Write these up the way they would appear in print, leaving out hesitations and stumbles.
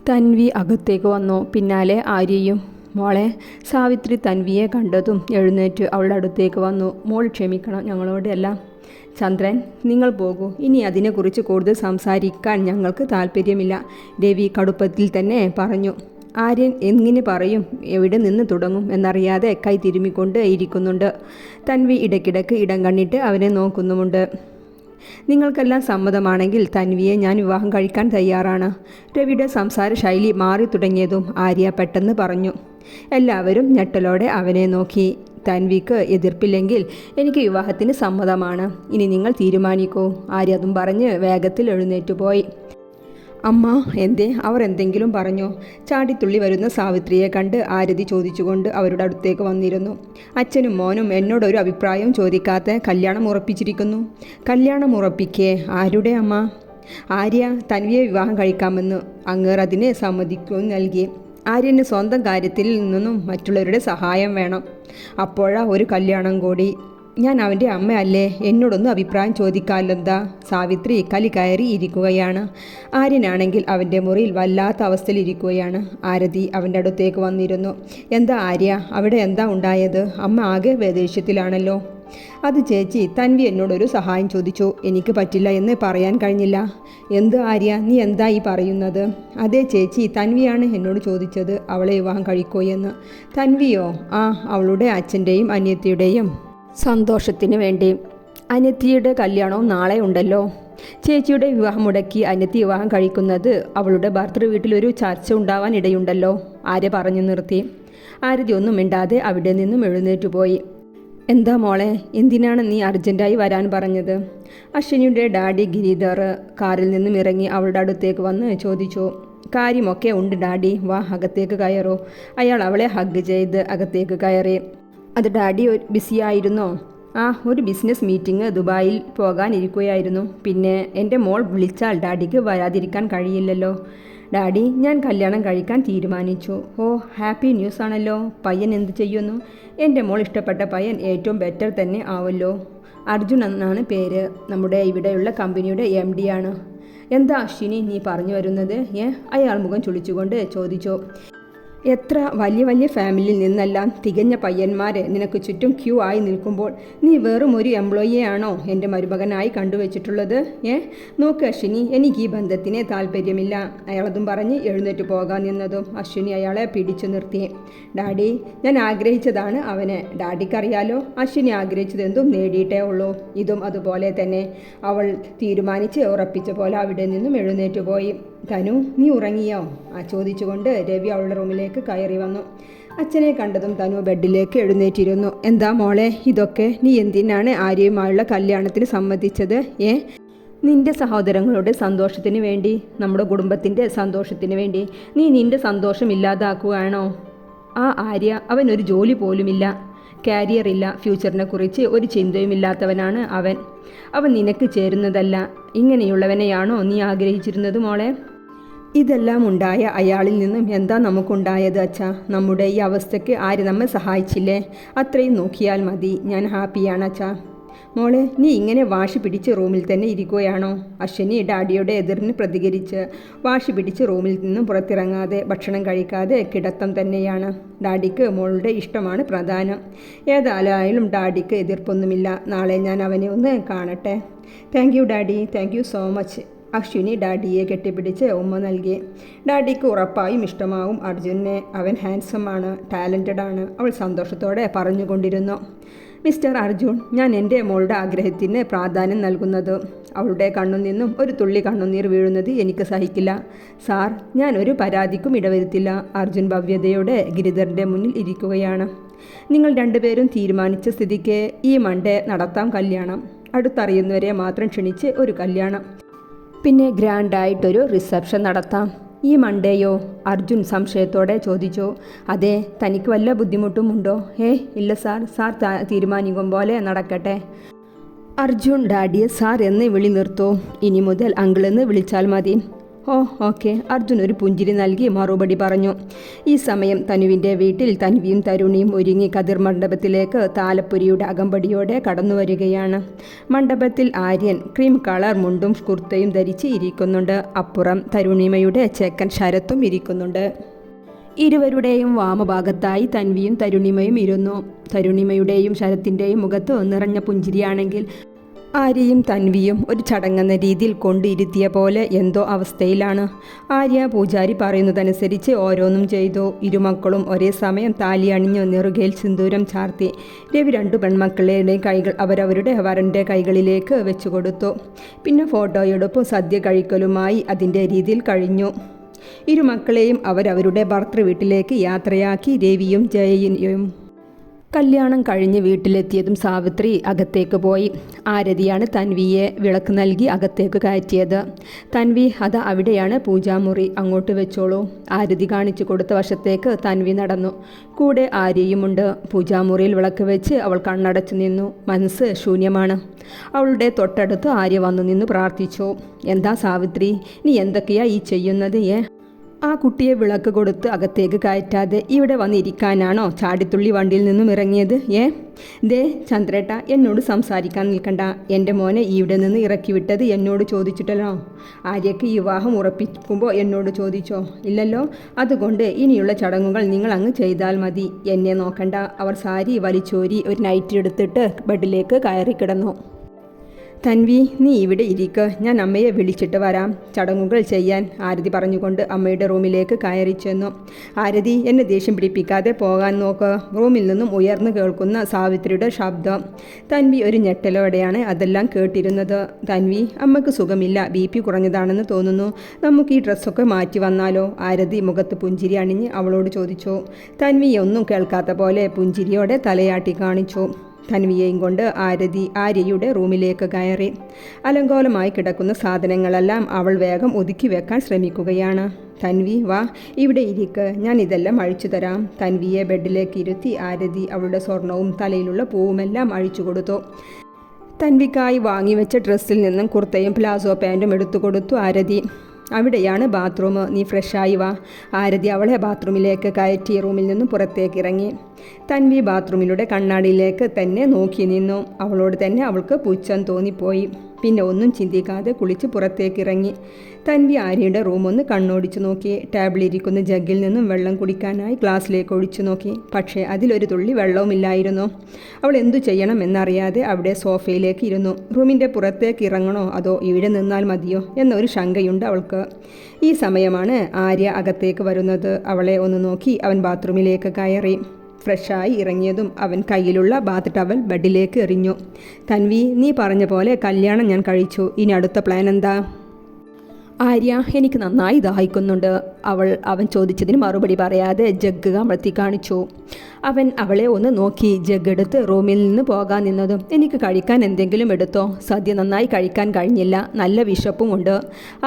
തൻവി അകത്തേക്ക് വന്നു. പിന്നാലെ ആര്യയും. മോളെ. സാവിത്രി തൻവിയെ കണ്ടതും എഴുന്നേറ്റ് അവളുടെ അടുത്തേക്ക് വന്നു. മോൾ ക്ഷമിക്കണം ഞങ്ങളോടെല്ലാം. ചന്ദ്രൻ, നിങ്ങൾ പോകൂ. ഇനി അതിനെക്കുറിച്ച് കൂടുതൽ സംസാരിക്കാൻ ഞങ്ങൾക്ക് താല്പര്യമില്ല, രവി കടുപ്പത്തിൽ തന്നെ പറഞ്ഞു. ആര്യൻ എങ്ങനെ പറയും, എവിടെ നിന്ന് തുടങ്ങും എന്നറിയാതെ കൈ തിരുമ്മിക്കൊണ്ട് ഇരിക്കുന്നുണ്ട്. തൻവി ഇടയ്ക്കിടയ്ക്ക് ഇടം കണ്ണിട്ട് അവനെ നോക്കുന്നുമുണ്ട്. നിങ്ങൾക്കെല്ലാം സമ്മതമാണെങ്കിൽ തൻവിയെ ഞാൻ വിവാഹം കഴിക്കാൻ തയ്യാറാണ്. രവിയുടെ സംസാര ശൈലി മാറി തുടങ്ങിയതും ആര്യ പെട്ടെന്ന് പറഞ്ഞു. എല്ലാവരും ഞെട്ടലോടെ അവനെ നോക്കി. തൻവിക്ക് എതിർപ്പില്ലെങ്കിൽ എനിക്ക് വിവാഹത്തിന് സമ്മതമാണ്. ഇനി നിങ്ങൾ തീരുമാനിക്കൂ. ആര്യ അതും പറഞ്ഞ് വേഗത്തിൽ എഴുന്നേറ്റുപോയി. അമ്മ, എന്തേ? അവർ എന്തെങ്കിലും പറഞ്ഞോ? ചാടിത്തുള്ളി വരുന്ന സാവിത്രിയെ കണ്ട് ആരതി ചോദിച്ചുകൊണ്ട് അവരുടെ അടുത്തേക്ക് വന്നിരുന്നു. അച്ഛനും മോനും എന്നോടൊരു അഭിപ്രായം ചോദിക്കാതെ കല്യാണം ഉറപ്പിച്ചിരിക്കുന്നു. കല്യാണം ഉറപ്പിക്കേ? ആരുടെ അമ്മ? ആര്യ തൻവിയെ വിവാഹം കഴിക്കാമെന്ന് അങ്ങേർ അതിന് സമ്മതിക്കുകയും നൽകി. ആര്യന് സ്വന്തം കാര്യത്തിൽ നിന്നും മറ്റുള്ളവരുടെ സഹായം വേണം. അപ്പോഴാ ഒരു കല്യാണം കൂടി. ഞാൻ അവൻ്റെ അമ്മയല്ലേ, എന്നോടൊന്നും അഭിപ്രായം ചോദിക്കാലെന്താ? സാവിത്രി കലി കയറി ഇരിക്കുകയാണ്. ആര്യനാണെങ്കിൽ അവൻ്റെ മുറിയിൽ വല്ലാത്ത അവസ്ഥയിലിരിക്കുകയാണ്. ആരതി അവൻ്റെ അടുത്തേക്ക് വന്നിരുന്നു. എന്താ ആര്യ, അവിടെ എന്താ ഉണ്ടായത്? അമ്മ ആകെ ദേഷ്യത്തിലാണല്ലോ. അത് ചേച്ചി, തൻവി എന്നോടൊരു സഹായം ചോദിച്ചു. എനിക്ക് പറ്റില്ല എന്ന് പറയാൻ കഴിഞ്ഞില്ല. എന്ത് ആര്യ, നീ എന്താ ഈ പറയുന്നത്? അതേ ചേച്ചി, തൻവിയാണ് എന്നോട് ചോദിച്ചത് അവളെ വിവാഹം കഴിക്കോ എന്ന്. തൻവിയോ? ആ, അവളുടെ അച്ഛൻ്റെയും അനിയത്തിയുടെയും സന്തോഷത്തിന് വേണ്ടി. അനിയത്തിയുടെ കല്യാണവും നാളെ ഉണ്ടല്ലോ. ചേച്ചിയുടെ വിവാഹം മുടക്കി അനിയത്തി വിവാഹം കഴിക്കുന്നത് അവളുടെ ഭർത്തൃ വീട്ടിലൊരു ചർച്ച ഉണ്ടാവാൻ ഇടയുണ്ടല്ലോ. ആര്യ പറഞ്ഞു നിർത്തി. ആരതി ഒന്നും മിണ്ടാതെ അവിടെ നിന്നും എഴുന്നേറ്റു പോയി. എന്താ മോളെ, എന്തിനാണ് നീ അർജൻറ്റായി വരാൻ പറഞ്ഞത്? അശ്വിനിയുടെ ഡാഡി ഗിരിധർ കാറിൽ നിന്നും ഇറങ്ങി അവളുടെ അടുത്തേക്ക് വന്ന് ചോദിച്ചു. കാര്യമൊക്കെ ഉണ്ട് ഡാഡി, വാ അകത്തേക്ക് കയറൂ. അയാൾ അവളെ ഹഗ് ചെയ്ത് അകത്തേക്ക് കയറി. അത് ഡാഡി ബിസിയായിരുന്നോ? ആ, ഒരു ബിസിനസ് മീറ്റിംഗ് ദുബായിൽ പോകാനിരിക്കുകയായിരുന്നു. പിന്നെ എൻ്റെ മോൾ വിളിച്ചാൽ ഡാഡിക്ക് വരാതിരിക്കാൻ കഴിയില്ലല്ലോ. ഡാഡി, ഞാൻ കല്യാണം കഴിക്കാൻ തീരുമാനിച്ചു. ഓ, ഹാപ്പി ന്യൂസ് ആണല്ലോ. പയ്യൻ എന്ത് ചെയ്യുന്നു? എൻ്റെ മോൾ ഇഷ്ടപ്പെട്ട പയ്യൻ ഏറ്റവും ബെറ്റർ തന്നെ ആവല്ലോ. അർജുൻ എന്നാണ് പേര്. നമ്മുടെ ഇവിടെയുള്ള കമ്പനിയുടെ MD ആണ്. എന്താ അശ്വിനി നീ പറഞ്ഞു വരുന്നത്? അയാൾ മുഖം ചുളിച്ചുകൊണ്ട് ചോദിച്ചു. എത്ര വലിയ വലിയ ഫാമിലിയിൽ നിന്നെല്ലാം തികഞ്ഞ പയ്യന്മാരെ നിനക്ക് ചുറ്റും ക്യൂ ആയി നിൽക്കുമ്പോൾ നീ വെറും ഒരു എംപ്ലോയിയെയാണോ എൻ്റെ മരുമകനായി കണ്ടുവച്ചിട്ടുള്ളത്? നോക്ക് അശ്വിനി, എനിക്ക് ഈ ബന്ധത്തിനെ താല്പര്യമില്ല. അയാളതും പറഞ്ഞ് എഴുന്നേറ്റ് പോകാൻ നിന്നതും അശ്വിനി അയാളെ പിടിച്ചു നിർത്തി. ഡാഡി, ഞാൻ ആഗ്രഹിച്ചതാണ് അവനെ. ഡാഡിക്കറിയാലോ, അശ്വിനി ആഗ്രഹിച്ചതെന്തും നേടിയിട്ടേ ഉള്ളൂ. ഇതും അതുപോലെ തന്നെ. അവൾ തീരുമാനിച്ച് ഉറപ്പിച്ച പോലെ അവിടെ നിന്നും എഴുന്നേറ്റ് പോയി. തനു, നീ ഉറങ്ങിയോ? ചോദിച്ചുകൊണ്ട് രവി അവളുടെ റൂമിലേക്ക് കയറി വന്നു. അച്ഛനെ കണ്ടതും തനു ബെഡിലേക്ക് എഴുന്നേറ്റിരുന്നു. എന്താ മോളെ ഇതൊക്കെ? നീ എന്തിനാണ് ആര്യയുമായുള്ള കല്യാണത്തിന് സമ്മതിച്ചത്? നിന്റെ സഹോദരങ്ങളുടെ സന്തോഷത്തിന് വേണ്ടി, നമ്മുടെ കുടുംബത്തിൻ്റെ സന്തോഷത്തിന് വേണ്ടി. നീ നിന്റെ സന്തോഷം ഇല്ലാതാക്കുകയാണോ? ആ ആര്യ, അവനൊരു ജോലി പോലുമില്ല, കാരിയറില്ല, ഫ്യൂച്ചറിനെ കുറിച്ച് ഒരു ചിന്തയുമില്ലാത്തവനാണ് അവൻ. അവൻ നിനക്ക് ചേരുന്നതല്ല. ഇങ്ങനെയുള്ളവനെയാണോ നീ ആഗ്രഹിച്ചിരുന്നത് മോളെ? ഇതെല്ലാം ഉണ്ടായ അയാളിൽ നിന്നും എന്താ നമുക്കുണ്ടായത് അച്ഛാ? നമ്മുടെ ഈ അവസ്ഥയ്ക്ക് ആര് നമ്മെ സഹായിച്ചില്ലേ? അത്രയും നോക്കിയാൽ മതി. ഞാൻ ഹാപ്പിയാണ് അച്ഛാ. മോളെ, നീ ഇങ്ങനെ വാശി പിടിച്ച് റൂമിൽ തന്നെ ഇരിക്കുകയാണോ? അശ്വിനി ഡാഡിയുടെ എതിർന്ന് പ്രതികരിച്ച് വാശി പിടിച്ച് റൂമിൽ നിന്നും പുറത്തിറങ്ങാതെ ഭക്ഷണം കഴിക്കാതെ കിടത്തം തന്നെയാണ്. ഡാഡിക്ക് മോളുടെ ഇഷ്ടമാണ് പ്രധാനം. ഏതായാലും ഡാഡിക്ക് എതിർപ്പൊന്നുമില്ല. നാളെ ഞാൻ അവനെ ഒന്ന് കാണട്ടെ. Thank you daddy, thank you so much. Ashwini ഡാഡിയെ കെട്ടിപ്പിടിച്ച് ഉമ്മ നൽകി. ഡാഡിക്ക് ഉറപ്പായും ഇഷ്ടമാവും അർജുനെ. അവൻ ഹാൻഡ്സമാണ്, ടാലൻറ്റഡ് ആണ്, അവൾ സന്തോഷത്തോടെ പറഞ്ഞുകൊണ്ടിരുന്നു. മിസ്റ്റർ അർജുൻ, ഞാൻ എൻ്റെ മോളുടെ ആഗ്രഹത്തിന് പ്രാധാന്യം നൽകുന്നത്. അവളുടെ കണ്ണു നിന്നും ഒരു തുള്ളി കണ്ണുനീർ വീഴുന്നത് എനിക്ക് സഹിക്കില്ല. സാർ, ഞാൻ ഒരു പരാതിക്കും ഇടവരുത്തില്ല. അർജുൻ ഭവ്യതയോടെ ഗിരിധറിൻ്റെ മുന്നിൽ ഇരിക്കുകയാണ്. നിങ്ങൾ രണ്ടുപേരും തീരുമാനിച്ച സ്ഥിതിക്ക് ഈ മൺഡേ നടത്താം കല്യാണം. അടുത്തറിയുന്നവരെ മാത്രം ക്ഷണിച്ച് ഒരു കല്യാണം, പിന്നെ ഗ്രാൻഡായിട്ടൊരു റിസപ്ഷൻ നടത്താം. ഈ മൺഡേയോ? അർജുൻ സംശയത്തോടെ ചോദിച്ചു. അതെ, തനിക്ക് വല്ല ബുദ്ധിമുട്ടുമുണ്ടോ? ഇല്ല സാർ, സാർ തീരുമാനിക്കും പോലെ നടക്കട്ടെ. അർജുൻ ഡാഡിയെ സാർ എന്ന് വിളി നിർത്തൂ. ഇനി മുതൽ അങ്കിളെന്ന് വിളിച്ചാൽ മതി. ഓ ഓക്കെ, അർജുൻ ഒരു പുഞ്ചിരി നൽകി മറുപടി പറഞ്ഞു. ഈ സമയം തനുവിൻ്റെ വീട്ടിൽ തൻവിയും തരുണിയും ഒരുങ്ങി കതിർ മണ്ഡപത്തിലേക്ക് താലപ്പൊരിയുടെ അകമ്പടിയോടെ കടന്നു വരികയാണ്. മണ്ഡപത്തിൽ ആര്യൻ ക്രീം കളർ മുണ്ടും കുർത്തയും ധരിച്ച് ഇരിക്കുന്നുണ്ട്. അപ്പുറം തരുണിമയുടെ ചെക്കൻ ശരത്തും ഇരിക്കുന്നുണ്ട്. ഇരുവരുടെയും വാമഭാഗത്തായി തൻവിയും തരുണിമയും ഇരുന്നു. തരുണിമയുടെയും ശരത്തിൻ്റെയും മുഖത്ത് നിറഞ്ഞ പുഞ്ചിരിയാണെങ്കിൽ ആര്യയും തൻവിയും ഒരു ചടങ്ങെന്ന രീതിയിൽ കൊണ്ടിരുത്തിയ പോലെ എന്തോ അവസ്ഥയിലാണ്. ആര്യ പൂജാരി പറയുന്നതനുസരിച്ച് ഓരോന്നും ചെയ്തു. ഇരുമക്കളും ഒരേ സമയം താലി അണിഞ്ഞ് നെറുകയിൽ സിന്ദൂരം ചാർത്തി. രവി 2 പെൺമക്കളുടെയും കൈകൾ അവരവരുടെ വരൻ്റെ കൈകളിലേക്ക് വെച്ചു കൊടുത്തു. പിന്നെ ഫോട്ടോയെടുപ്പും സദ്യ കഴിക്കലുമായി അതിൻ്റെ രീതിയിൽ കഴിഞ്ഞു. ഇരുമക്കളെയും അവരവരുടെ ഭർത്തൃ വീട്ടിലേക്ക് യാത്രയാക്കി. രവിയും ജയയും കല്യാണം കഴിഞ്ഞ് വീട്ടിലെത്തിയതും സാവിത്രി അകത്തേക്ക് പോയി. ആരതിയാണ് തൻവിയെ വിളക്ക് നൽകി അകത്തേക്ക് കയറ്റിയത്. തൻവി അത് അവിടെയാണ് പൂജാമുറി, അങ്ങോട്ട് വെച്ചോളൂ. ആരതി കാണിച്ചു കൊടുത്ത വശത്തേക്ക് തൻവി നടന്നു. കൂടെ ആര്യയുമുണ്ട്. പൂജാമുറിയിൽ വിളക്ക് വെച്ച് അവൾ കണ്ണടച്ചു നിന്നു. മനസ്സ് ശൂന്യമാണ്. അവളുടെ തൊട്ടടുത്ത് ആര്യ വന്നു നിന്ന് പ്രാർത്ഥിച്ചു. എന്താ സാവിത്രി, നീ എന്തൊക്കെയാ ഈ ചെയ്യുന്നത്? ആ കുട്ടിയെ വിളക്ക് കൊടുത്ത് അകത്തേക്ക് കയറ്റാതെ ഇവിടെ വന്നിരിക്കാനാണോ ചാടിത്തുള്ളി വണ്ടിയിൽ നിന്നും ഇറങ്ങിയത്? ദേ ചന്ദ്രേട്ട, എന്നോട് സംസാരിക്കാൻ നിൽക്കണ്ട. എൻ്റെ മോനെ ഇവിടെ നിന്ന് ഇറക്കി വിട്ടത് എന്നോട് ചോദിച്ചിട്ടല്ലോ. ആര്യയ്ക്ക് വിവാഹം ഉറപ്പിക്കുമ്പോൾ എന്നോട് ചോദിച്ചോ? ഇല്ലല്ലോ. അതുകൊണ്ട് ഇനിയുള്ള ചടങ്ങുകൾ നിങ്ങൾ അങ്ങ് ചെയ്താൽ മതി. എന്നെ നോക്കണ്ട. അവർ സാരി വലിച്ചോരി ഒരു നൈറ്റ് എടുത്തിട്ട് ബെഡിലേക്ക് കയറി കിടന്നു. തൻവി, നീ ഇവിടെ ഇരിക്ക്, ഞാൻ അമ്മയെ വിളിച്ചിട്ട് വരാം ചടങ്ങുകൾ ചെയ്യാൻ, ആരതി പറഞ്ഞുകൊണ്ട് അമ്മയുടെ റൂമിലേക്ക് കയറി ചെന്നു. ആരതി, എന്നെ ദേഷ്യം പിടിപ്പിക്കാതെ പോകാൻ നോക്ക്. റൂമിൽ നിന്നും ഉയർന്നു കേൾക്കുന്ന സാവിത്രിയുടെ ശബ്ദം. തൻവി ഒരു ഞെട്ടലോടെയാണ് അതെല്ലാം കേട്ടിരുന്നത്. തൻവി, അമ്മക്ക് സുഖമില്ല, BP കുറഞ്ഞതാണെന്ന് തോന്നുന്നു. നമുക്ക് ഈ ഡ്രസ്സൊക്കെ മാറ്റി വന്നാലോ? ആരതി മുഖത്ത് പുഞ്ചിരി അണിഞ്ഞ് അവളോട് ചോദിച്ചു. തൻവി ഒന്നും കേൾക്കാത്ത പോലെ പുഞ്ചിരിയോടെ തലയാട്ടി കാണിച്ചു. തൻവിയെയും കൊണ്ട് ആരതി ആര്യയുടെ റൂമിലേക്ക് കയറി. അലങ്കോലമായി കിടക്കുന്ന സാധനങ്ങളെല്ലാം അവൾ വേഗം ഒതുക്കി വെക്കാൻ ശ്രമിക്കുകയാണ്. തൻവി, വാ, ഇവിടെ ഇരിക്ക്, ഞാൻ ഇതെല്ലാം അഴിച്ചു തരാം. തൻവിയെ ബെഡിലേക്ക് ഇരുത്തി ആരതി അവളുടെ സ്വർണവും തലയിലുള്ള പൂവുമെല്ലാം അഴിച്ചു കൊടുത്തു. തൻവിക്കായി വാങ്ങിവെച്ച ഡ്രസ്സിൽ നിന്നും കുർത്തയും പ്ലാസോ പാൻറ്റും എടുത്തു കൊടുത്തു ആരതി. അവിടെയാണ് ബാത്റൂം, നീ ഫ്രഷായി വാ. ആരതി അവളെ ബാത്റൂമിലേക്ക് കയറ്റി റൂമിൽ നിന്നും പുറത്തേക്ക് ഇറങ്ങി. തൻവി ബാത്റൂമിലൂടെ കണ്ണാടിയിലേക്ക് തന്നെ നോക്കി നിന്നു. അവളോട് തന്നെ അവൾക്ക് പുച്ഛം തോന്നിപ്പോയി. പിന്നെ ഒന്നും ചിന്തിക്കാതെ കുളിച്ച് പുറത്തേക്ക് ഇറങ്ങി. തൻവി ആര്യയുടെ റൂമൊന്ന് കണ്ണോടിച്ചു നോക്കി. ടേബിളിരിക്കുന്ന ജഗ്ഗിൽ നിന്നും വെള്ളം കുടിക്കാനായി ഗ്ലാസ്സിലേക്ക് ഒഴിച്ചു നോക്കി. പക്ഷേ അതിലൊരു തുള്ളി വെള്ളവുമില്ലായിരുന്നു. അവൾ എന്തു ചെയ്യണം എന്നറിയാതെ അവിടെ സോഫയിലേക്ക് ഇരുന്നു. റൂമിൻ്റെ പുറത്തേക്ക് ഇറങ്ങണോ അതോ ഇവിടെ നിന്നാൽ മതിയോ എന്നൊരു ശങ്കയുണ്ട് അവൾക്ക്. ഈ സമയമാണ് ആര്യ അകത്തേക്ക് വരുന്നത്. അവളെ ഒന്ന് നോക്കി അവൻ ബാത്റൂമിലേക്ക് കയറി. ഫ്രഷായി ഇറങ്ങിയതും അവൻ കയ്യിലുള്ള ബാത്ത് ടവൽ ബെഡിലേക്ക് എറിഞ്ഞു. തൻവി, നീ പറഞ്ഞ പോലെ കല്യാണം ഞാൻ കഴിച്ചു. ഇനി അടുത്ത പ്ലാൻ എന്താ? ആര്യ, എനിക്ക് നന്നായി ദാഹിക്കുന്നുണ്ട്. അവൻ ചോദിച്ചതിന് മറുപടി പറയാതെ ജഗ്ഗ് കമഴ്ത്തി കാണിച്ചു. അവൻ അവളെ ഒന്ന് നോക്കി ജഗ്ഗ് എടുത്ത് റൂമിൽ നിന്ന് പോകാൻ നിന്നതും, എനിക്ക് കഴിക്കാൻ എന്തെങ്കിലും എടുത്തോ? സദ്യ നന്നായി കഴിക്കാൻ കഴിഞ്ഞില്ല, നല്ല വിശപ്പും ഉണ്ട്.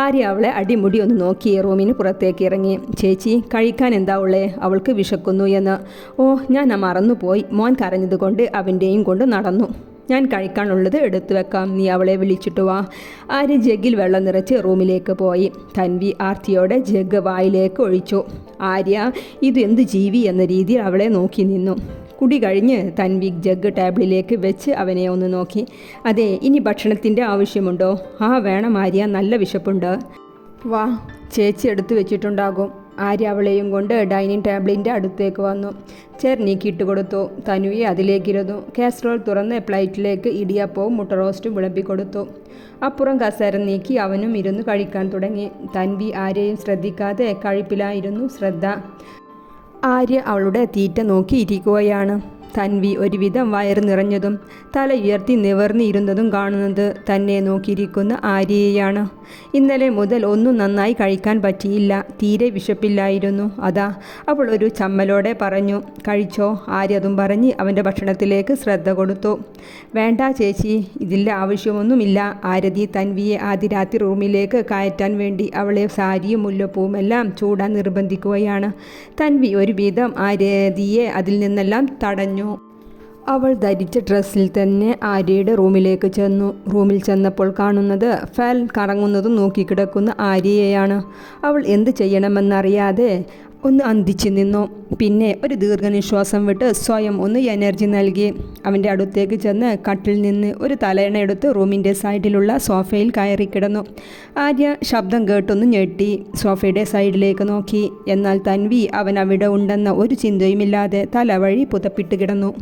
ആര്യ അവളെ അടിമുടി ഒന്ന് നോക്കി റൂമിന് പുറത്തേക്ക് ഇറങ്ങി. ചേച്ചി, കഴിക്കാൻ എന്താ ഉള്ളേ? അവൾക്ക് വിശക്കുന്നു എന്ന്. ഓ, ഞാൻ മറന്നുപോയി. മോൻ കരഞ്ഞതുകൊണ്ട് അവൻ്റെയും കൊണ്ട് നടന്നു. ഞാൻ കഴിക്കാനുള്ളത് എടുത്തു വെക്കാം, നീ അവളെ വിളിച്ചിട്ട് വാ. ആര്യ ജഗ്ഗിൽ വെള്ളം നിറച്ച് റൂമിലേക്ക് പോയി. തൻവി ആർത്തിയോടെ ജഗ്ഗ് വായിലേക്ക് ഒഴിച്ചു. ആര്യ ഇത് എന്ത് ജീവി എന്ന രീതിയിൽ അവളെ നോക്കി നിന്നു. കുടി കഴിഞ്ഞ് തൻവി ജഗ്ഗ് ടേബിളിലേക്ക് വെച്ച് അവനെ ഒന്ന് നോക്കി. അതെ, ഇനി ഭക്ഷണത്തിൻ്റെ ആവശ്യമുണ്ടോ? വേണം ആര്യ, നല്ല വിശപ്പുണ്ട്. വാ, ചേച്ചി എടുത്തു വെച്ചിട്ടുണ്ടാകും. ആര്യ അവളെയും കൊണ്ട് ഡൈനിങ് ടേബിളിൻ്റെ അടുത്തേക്ക് വന്നു. ചെയർ നീക്കിയിട്ട് കൊടുത്തു. തനുവി അതിലേക്കിരുന്നു. കാസറോൾ തുറന്ന് പ്ലേറ്റിലേക്ക് ഇടിയപ്പവും മുട്ട റോസ്റ്റും വിളമ്പിക്കൊടുത്തു. അപ്പുറം കസേര നീക്കി അവനും ഇരുന്ന് കഴിക്കാൻ തുടങ്ങി. തൻവി ആര്യയും ശ്രദ്ധിക്കാതെ കഴിപ്പിലായിരുന്നു ശ്രദ്ധ. ആര്യ അവളുടെ തീറ്റ നോക്കി ഇരിക്കുകയാണ്. തൻവി ഒരുവിധം വയറ് നിറഞ്ഞതും തല ഉയർത്തി നിവർന്നിരുന്നതും കാണുന്നത് തന്നെ നോക്കിയിരിക്കുന്ന ആര്യയെയാണ്. ഇന്നലെ മുതൽ ഒന്നും നന്നായി കഴിക്കാൻ പറ്റിയില്ല, തീരെ വിശപ്പില്ലായിരുന്നു. അതാ അവൾ ഒരു ചമ്മലോടെ പറഞ്ഞു. കഴിച്ചോ? ആര്യ അതും പറഞ്ഞ് അവൻ്റെ ഭക്ഷണത്തിലേക്ക് ശ്രദ്ധ കൊടുത്തു. വേണ്ട ചേച്ചി, ഇതിൻ്റെ ആവശ്യമൊന്നുമില്ല. ആരതി തൻവിയെ ആദ്യ രാത്രി റൂമിലേക്ക് കയറ്റാൻ വേണ്ടി അവളെ സാരിയും മുല്ലപ്പൂവുമെല്ലാം ചൂടാൻ നിർബന്ധിക്കുകയാണ്. തൻവി ഒരുവിധം ആരതിയെ അതിൽ നിന്നെല്ലാം തടഞ്ഞു. അവൾ ധരിച്ച ഡ്രസ്സിൽ തന്നെ ആര്യയുടെ റൂമിലേക്ക് ചെന്നു. റൂമിൽ ചെന്നപ്പോൾ കാണുന്നത് ഫാൻ കറങ്ങുന്നതും നോക്കിക്കിടക്കുന്ന ആര്യയെയാണ്. അവൾ എന്ത് ചെയ്യണമെന്നറിയാതെ ഒന്ന് അന്തിച്ചു നിന്നു. പിന്നെ ഒരു ദീർഘനിശ്വാസം വിട്ട് സ്വയം ഒന്ന് എനർജി നൽകി. അവൻ്റെ അടുത്തേക്ക് ചെന്ന് കട്ടിൽ നിന്ന് ഒരു തലയണ എടുത്ത് റൂമിൻ്റെ സൈഡിലുള്ള സോഫയിൽ കയറി കിടന്നു. ആര്യ ശബ്ദം കേട്ടൊന്ന് ഞെട്ടി സോഫയുടെ സൈഡിലേക്ക് നോക്കി. എന്നാൽ തൻവി അവൻ അവിടെ ഉണ്ടെന്ന ഒരു ചിന്തയുമില്ലാതെ തലവഴി പുതപ്പിട്ട് കിടന്നു.